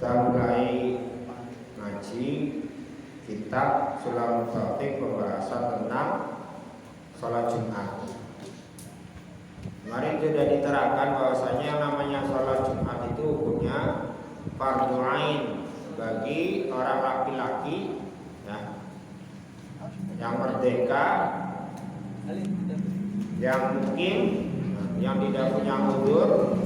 kita mulai ngaji kitab Sulamul Taufiq pembahasan tentang sholat Jumat. Kemarin sudah diterangkan bahwasanya yang namanya sholat Jumat itu hukumnya fardhu ain bagi orang laki-laki ya, yang merdeka, yang mukim, yang tidak punya udzur.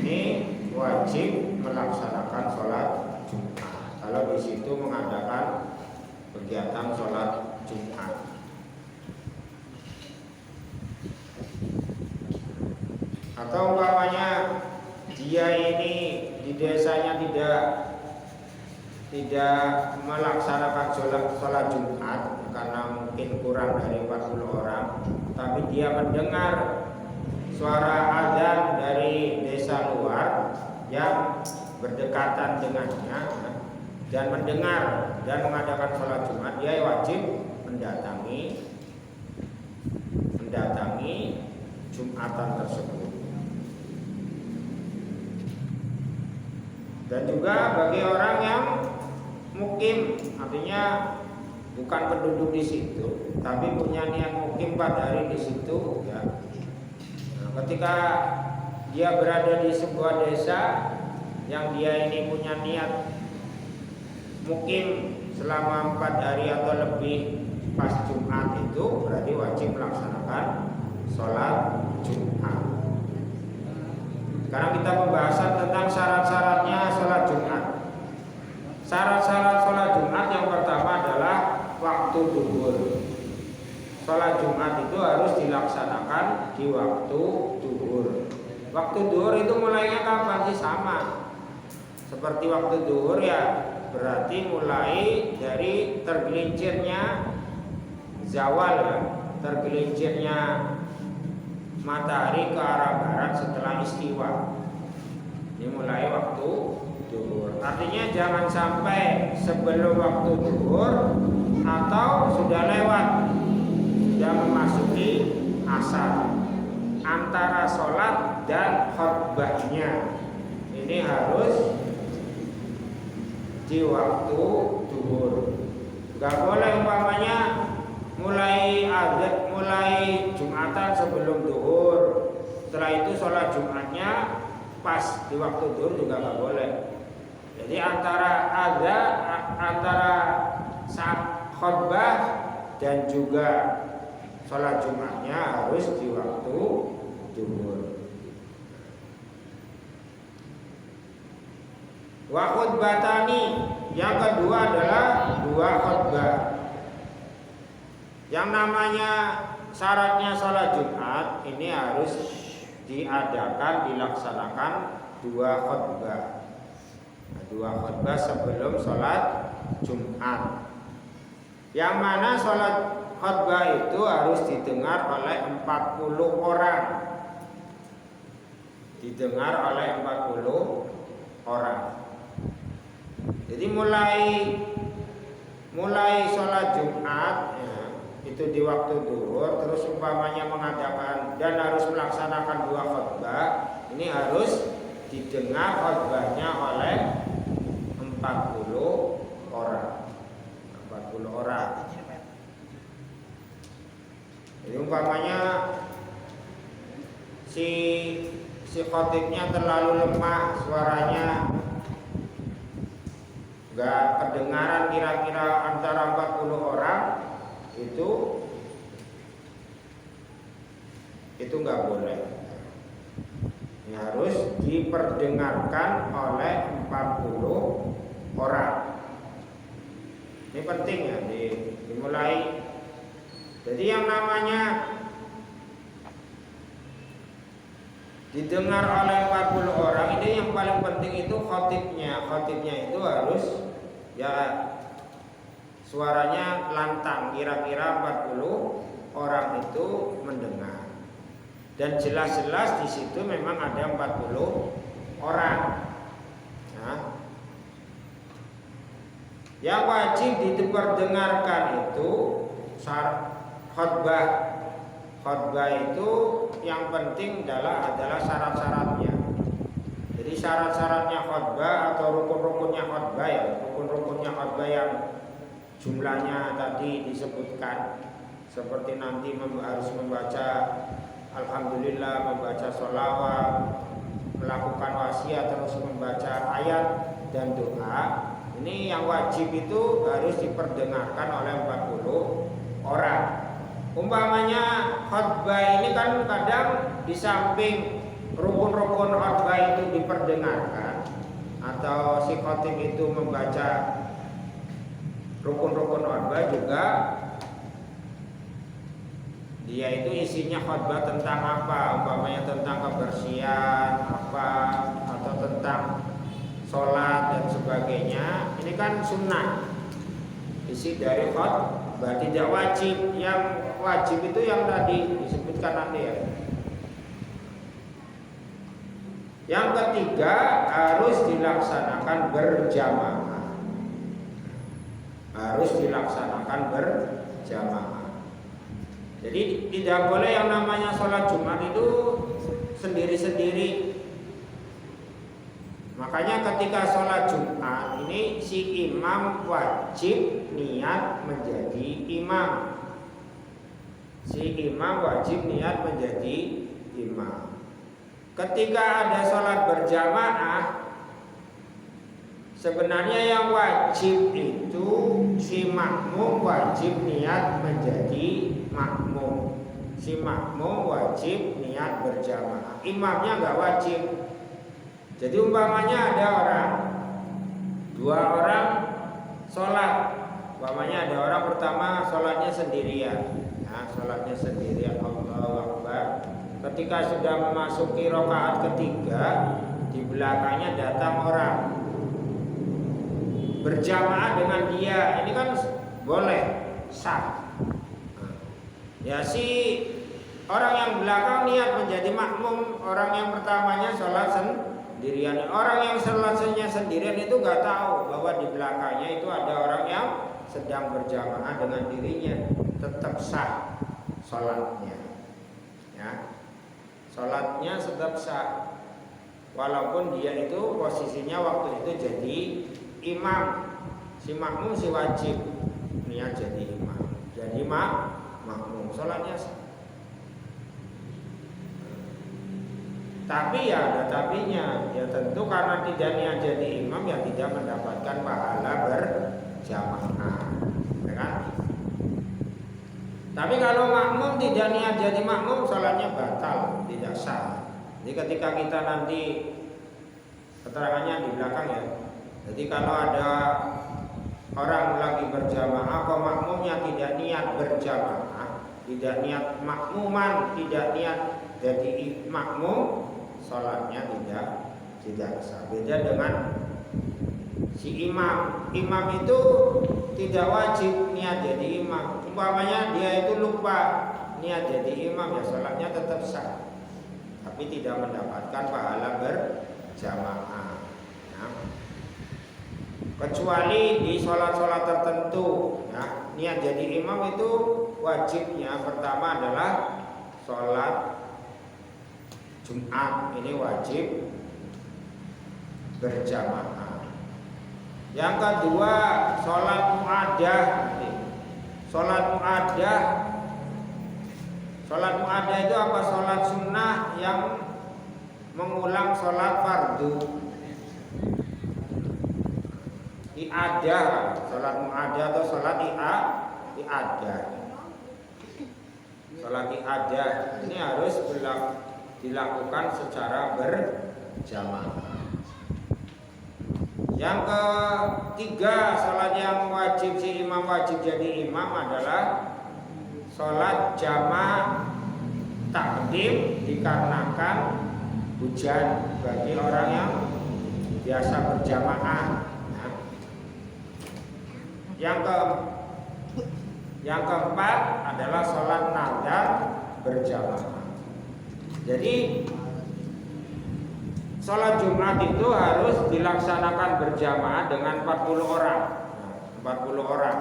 Ini wajib melaksanakan sholat Jumat kalau di situ mengadakan kegiatan sholat Jumat. Atau umpamanya dia ini di desanya tidak melaksanakan sholat Jumat karena mungkin kurang dari 40 orang, tapi dia mendengar suara azan dari desa luar yang berdekatan dengannya dan mendengar dan mengadakan sholat Jumat, dia wajib mendatangi Jumatan tersebut. Dan juga bagi orang yang mukim, artinya bukan penduduk di situ, tapi punya niat mukim 4 hari di situ ya. Ketika dia berada di sebuah desa yang dia ini punya niat mukim selama 4 hari atau lebih pas Jumat itu, berarti wajib melaksanakan sholat Jumat. Sekarang kita pembahasan tentang syarat-syaratnya sholat Jumat. Syarat-syarat sholat Jumat yang pertama adalah waktu duhur. Sholat Jumat itu harus dilaksanakan di waktu duhur. Waktu duhur itu mulainya kapan sih? Sama seperti waktu duhur ya, berarti mulai dari tergelincirnya zawal ya, tergelincirnya matahari ke arah barat setelah istiwa. Ini mulai waktu duhur. Artinya jangan sampai sebelum waktu duhur atau sudah lewat, sudah memasuki asar. Antara sholat dan khutbahnya ini harus di waktu duhur. Gak boleh umpamanya mulai Jumatan sebelum duhur, setelah itu sholat Jumatnya pas di waktu duhur, juga gak boleh. Jadi antara saat khutbah dan juga sholat Jumatnya harus di waktu duhur. Wa khutbatani, yang kedua adalah 2 khutbah. Yang namanya syaratnya sholat Jumat ini harus dilaksanakan 2 khutbah. 2 khutbah sebelum sholat Jumat. Yang mana sholat khutbah itu harus didengar oleh 40 orang. Didengar oleh 40 orang. Jadi mulai sholat Jumat ya, itu di waktu duhur, terus umpamanya mengadakan dan harus melaksanakan 2 khutbah, ini harus didengar khutbahnya oleh 40 orang. 40 orang. Jadi umpamanya si khotibnya terlalu lemah suaranya, gak kedengaran kira-kira antara 40 orang, itu gak boleh. Ini harus diperdengarkan oleh 40 orang. Ini penting ya, dimulai. Jadi yang namanya didengar oleh 40 orang ini, yang paling penting itu khotibnya. Khotibnya itu harus ya suaranya lantang, kira-kira 40 orang itu mendengar. Dan jelas-jelas di situ memang ada 40 orang. Nah, yang wajib diperdengarkan itu khutbah. Khutbah itu yang penting adalah syarat-syaratnya. syarat-syaratnya khutbah atau rukun-rukunnya khutbah ya, rukun-rukunnya khutbah yang jumlahnya tadi disebutkan, seperti nanti harus membaca alhamdulillah, membaca sholawat, melakukan wasiat, terus membaca ayat dan doa. Ini yang wajib itu harus diperdengarkan oleh 40 orang. Umpamanya khutbah ini kan kadang di samping rukun-rukun khutbah itu diperdengarkan atau si khotib itu membaca rukun-rukun khutbah juga, dia itu isinya khutbah tentang apa, umpamanya tentang kebersihan apa atau tentang sholat dan sebagainya. Ini kan sunnah isi dari khutbah, tidak wajib. Yang wajib itu yang tadi disebutkan nanti ya. Yang ketiga harus dilaksanakan berjamaah. Harus dilaksanakan berjamaah. Jadi tidak boleh yang namanya sholat Jumat itu sendiri-sendiri. Makanya ketika sholat Jumat ini si imam wajib niat menjadi imam. Si imam wajib niat menjadi imam. Ketika ada sholat berjamaah, sebenarnya yang wajib itu si makmum wajib niat menjadi makmum. Si makmum wajib niat berjamaah. Imamnya nggak wajib. Jadi umpamanya ada dua orang sholat. Umpamanya ada orang pertama sholatnya sendirian. Nah, sholatnya sendirian, Allahu Akbar. Ketika sudah memasuki rakaat ketiga, di belakangnya datang orang berjamaah dengan dia. Ini kan boleh, sah. Ya si orang yang belakang niat menjadi makmum, orang yang pertamanya sholat sendirian. Orang yang sholatnya sendirian itu nggak tahu bahwa di belakangnya itu ada orang yang sedang berjamaah dengan dirinya, tetap sah sholatnya. Ya, sholatnya tetap sah, walaupun dia itu posisinya waktu itu jadi imam. Si makmum si wajib niat jadi imam, jadi makmum, sholatnya sah. Tapi ya ada tapinya, ya tentu karena tidak niat jadi imam ya tidak mendapatkan pahala berjamaah, ya kan? Tapi kalau makmum tidak niat jadi makmum, sholatnya batal, tidak sah. Jadi ketika kita nanti keterangannya di belakang ya. Jadi kalau ada orang lagi berjamaah, kok makmumnya tidak niat berjamaah, tidak niat makmuman, tidak niat jadi makmum, sholatnya tidak sah. Beda dengan si imam. Imam itu tidak wajib niat jadi imam. Umpamanya dia itu lupa niat jadi imam, ya sholatnya tetap sah, tapi tidak mendapatkan pahala berjamaah. Nah, kecuali di sholat-sholat tertentu, ya, niat jadi imam itu wajibnya pertama adalah sholat Jumat, ini wajib berjamaah. Yang kedua sholat mu'adah. Sholat mu'adah, sholat mu'adah itu apa? Sholat sunnah yang mengulang sholat fardu. I'adah, sholat mu'adah atau sholat i'adah. Sholat i'adah ini harus dilakukan secara berjamaah. Yang ketiga, sholat yang wajib si imam wajib jadi imam adalah sholat jamaah takdim dikarenakan hujan bagi orang yang biasa berjamaah. Yang keempat adalah sholat nadar berjamaah. Jadi sholat Jumat itu harus dilaksanakan berjamaah dengan 40 orang. 40 orang.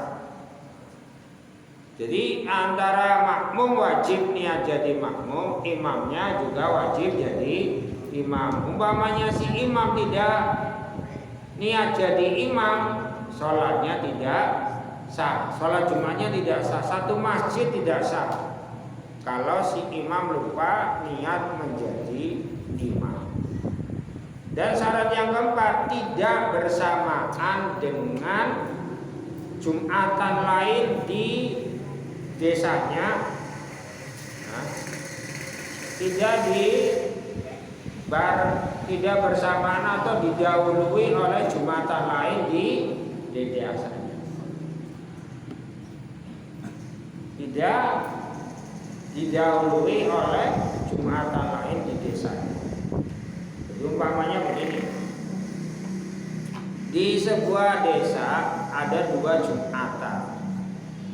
Jadi antara makmum wajib niat jadi makmum, imamnya juga wajib jadi imam. Umpamanya si imam tidak niat jadi imam, sholatnya tidak sah, sholat Jumatnya tidak sah, satu masjid tidak sah kalau si imam lupa niat menjadi imam. Dan syarat yang keempat, tidak bersamaan dengan Jumatan lain di desanya, tidak bersamaan atau didahului oleh Jumatan lain di desanya. Tidak didahului oleh Jumatan lain di desanya. Jadi umpamanya begini, di sebuah desa ada 2 Jumatan,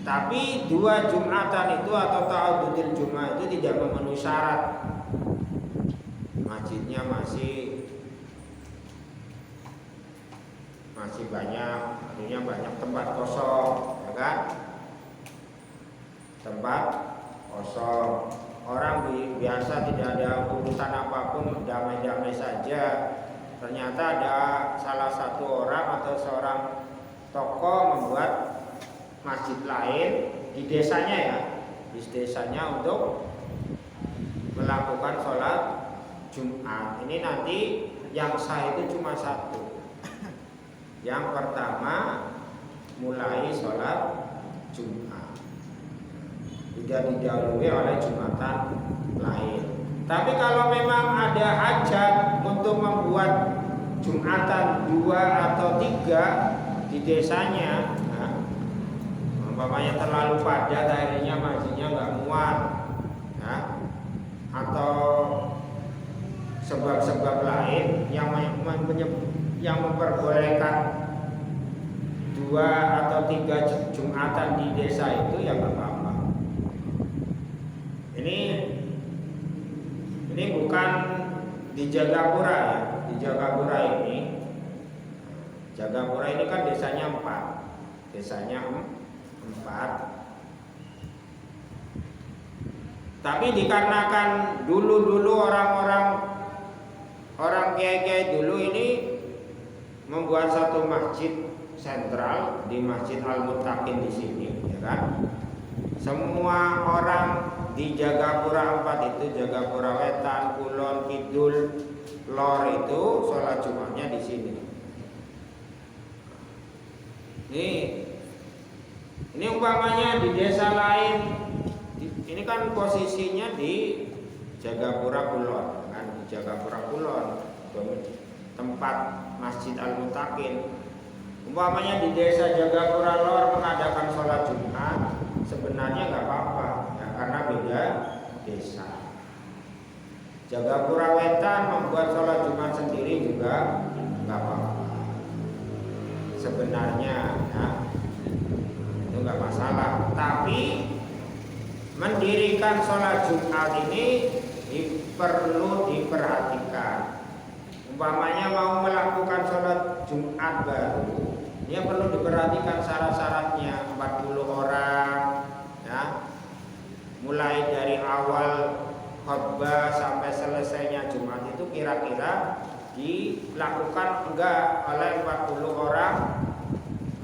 tapi 2 Jumatan itu atau ta'adudul Jumat itu tidak memenuhi syarat. Masjidnya masih banyak, artinya banyak tempat kosong, ya kan? Tempat kosong. Orang biasa tidak ada urusan apapun, damai-damai saja. Ternyata ada salah satu orang atau seorang tokoh membuat masjid lain di desanya, ya, di desanya untuk melakukan sholat Jumat. Ini nanti yang sah itu cuma satu. Yang pertama, mulai sholat Jumat, tidak didahului oleh Jumatan lain. Tapi kalau memang ada hajat untuk membuat Jumatan 2 atau 3 di desanya, umpamanya terlalu padat akhirnya masjidnya nggak muat, atau sebab-sebab lain yang memperbolehkan 2 atau 3 Jumatan di desa itu, ya nggak apa-apa. Ini bukan di Jagapura, ya. Di Jagapura ini kan desanya 4. Desanya 4. Tapi dikarenakan dulu orang kiai-kiai dulu ini membuat satu masjid sentral di Masjid Al-Muttaqin di sini, ya kan? Semua orang di Jagapura 4 itu, Jagapura Wetan, Kulon, Kidul, Lor itu sholat Jumatnya di sini. Ini umpamanya di desa lain, ini kan posisinya di Jagapura Kulon, kan? Di Jagapura Kulon tempat Masjid Al-Muttaqin. Umpamanya di desa Jagapura Lor mengadakan sholat Jumat, sebenarnya nggak apa-apa, ya, karena beda desa. Jagapura Wetan membuat sholat Jumat sendiri juga nggak apa-apa, sebenarnya, ya, itu nggak masalah. Tapi mendirikan sholat Jumat ini perlu diperhatikan. Umpamanya mau melakukan sholat Jumat baru, dia perlu diperhatikan syarat-syaratnya. 40 orang, ya, mulai dari awal khutbah sampai selesainya Jumat itu kira-kira dilakukan enggak oleh 40 orang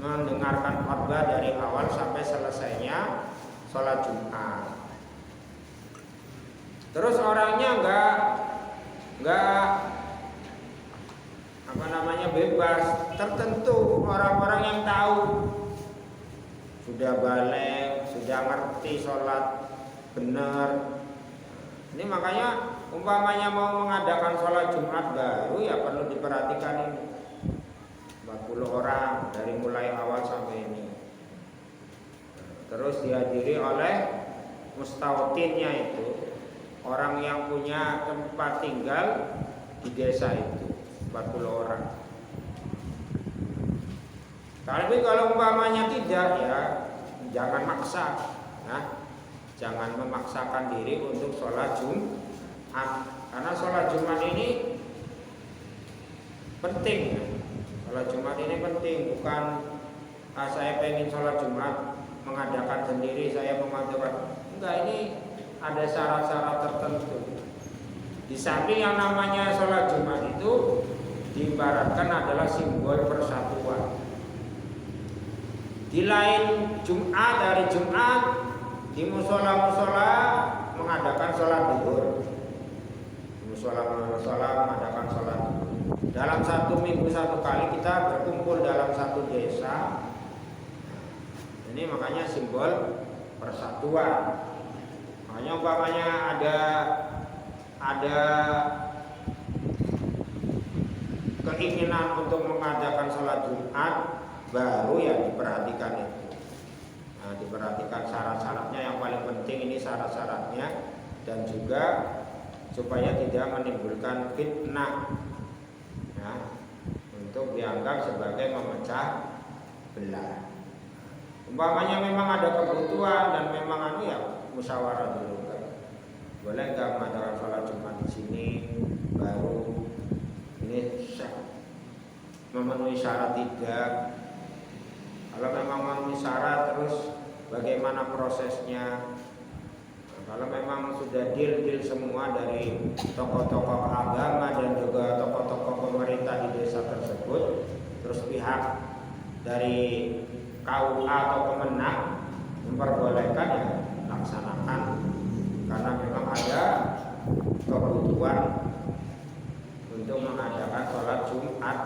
mendengarkan khutbah dari awal sampai selesainya sholat Jumat. Terus orangnya enggak bebas, tertentu orang-orang yang tahu, sudah balik, sudah ngerti sholat benar. Ini makanya umpamanya mau mengadakan sholat Jumat baru, ya perlu diperhatikan ini 40 orang dari mulai awal sampai ini. Terus dihadiri oleh mustautinnya, itu orang yang punya tempat tinggal di desa itu, 40 orang. Tapi kalau umpamanya tidak, ya jangan maksa, jangan memaksakan diri untuk sholat Jumat, karena sholat Jumat ini penting, ya. Sholat Jumat ini penting, bukan saya pengen sholat Jumat mengadakan sendiri, saya mengadakan, enggak, ini ada syarat-syarat tertentu. Di samping yang namanya sholat Jumat itu diibaratkan adalah simbol persatuan. Di lain Jumat, dari Jumat di musola-musola mengadakan sholat zuhur. Musola-musola mengadakan sholat zuhur. Dalam satu minggu satu kali kita berkumpul dalam satu desa. Ini makanya simbol persatuan. Makanya umpamanya ada keinginan untuk mengadakan sholat Jumat, baru ya diperhatikan itu. Nah, diperhatikan syarat-syaratnya, yang paling penting ini syarat-syaratnya, dan juga supaya tidak menimbulkan fitnah, ya, untuk dianggap sebagai memecah belah. Umpamanya memang ada kebutuhan dan memang ya musyawarah dulu kan. Boleh nggak mengadakan sholat Jumat di sini, baru ini memenuhi syarat tidak. Kalau memang memenuhi syarat, terus bagaimana prosesnya? Nah, kalau memang sudah deal semua dari tokoh-tokoh agama dan juga tokoh-tokoh pemerintah di desa tersebut, terus pihak dari KUA atau Kemenang memperbolehkan, ya laksanakan, karena memang ada kebutuhan untuk mengadakan sholat Jumat.